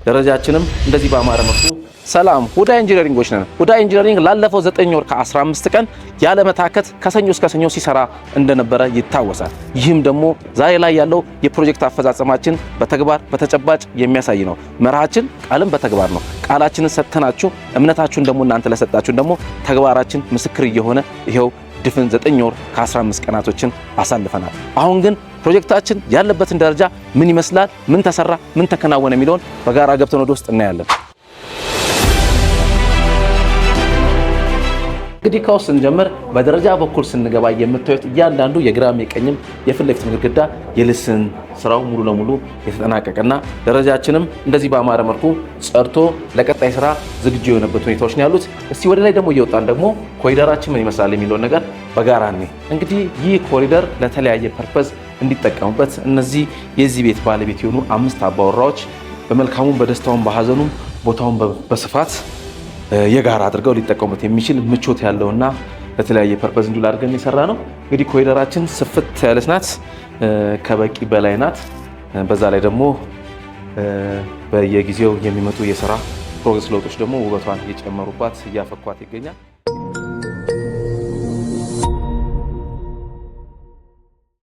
ደረጃችንም እንደዚህ ባማረ መልኩ ሰላም ሁዳ ኢንጂነሪንጎች ነን። ሁዳ ኢንጂነሪንግ ላለፈው 9 ወር ከ15 ቀን ያለ መታከት ከሰኞ እስከ ሰኞ ሲሰራ እንደነበረ ይታወሳል። ይህም ደግሞ ዛሬ ላይ ያለው የፕሮጀክት አፈጻጸማችን በተግባር በተጨባጭ የሚያሳይ ነው። መርሃችን ቃልም በተግባር ነው። ቃላችንን ሰጥተናችሁ እምነታችሁን ደግሞ እናንተ ለሰጣችሁን ደግሞ ተግባራችን ምስክር እየሆነ ይሄው ድፍን 9 ወር ከ15 ቀናቶችን አሳልፈናል። አሁን ግን ፕሮጀክታችን ያለበትን ደረጃ ምን ይመስላል፣ ምን ተሰራ፣ ምን ተከናወነ የሚለውን በጋራ ገብተን ወደ ውስጥ እናያለን። እንግዲህ ከውስጥ ስንጀምር በደረጃ በኩል ስንገባ የምታዩት እያንዳንዱ የግራም የቀኝም የፊት ለፊት ግድግዳ የልስን ስራው ሙሉ ለሙሉ የተጠናቀቀና ደረጃችንም እንደዚህ በአማረ መልኩ ጸድቶ ለቀጣይ ስራ ዝግጁ የሆነበት ሁኔታዎች ነው ያሉት። እስቲ ወደ ላይ ደግሞ እየወጣን ደግሞ ኮሪደራችን ምን ይመስላል የሚለውን ነገር በጋራ ነው። እንግዲህ ይህ ኮሪደር ለተለያየ ፐርፐዝ እንዲጠቀሙበት እነዚህ የዚህ ቤት ባለቤት የሆኑ 5 አባወራዎች በመልካሙም በደስታውም በሐዘኑም ቦታውን በስፋት የጋራ አድርገው ሊጠቀሙበት የሚችል ምቾት ያለውና ለተለያየ ፐርፐዝ እንዲውል አድርገን የሰራ ነው። እንግዲህ ኮሪደራችን ስፍት ያለች ናት፣ ከበቂ በላይ ናት። በዛ ላይ ደግሞ በየጊዜው የሚመጡ የስራ ፕሮግረስ ለውጦች ደግሞ ውበቷን እየጨመሩባት እያፈኳት ይገኛል።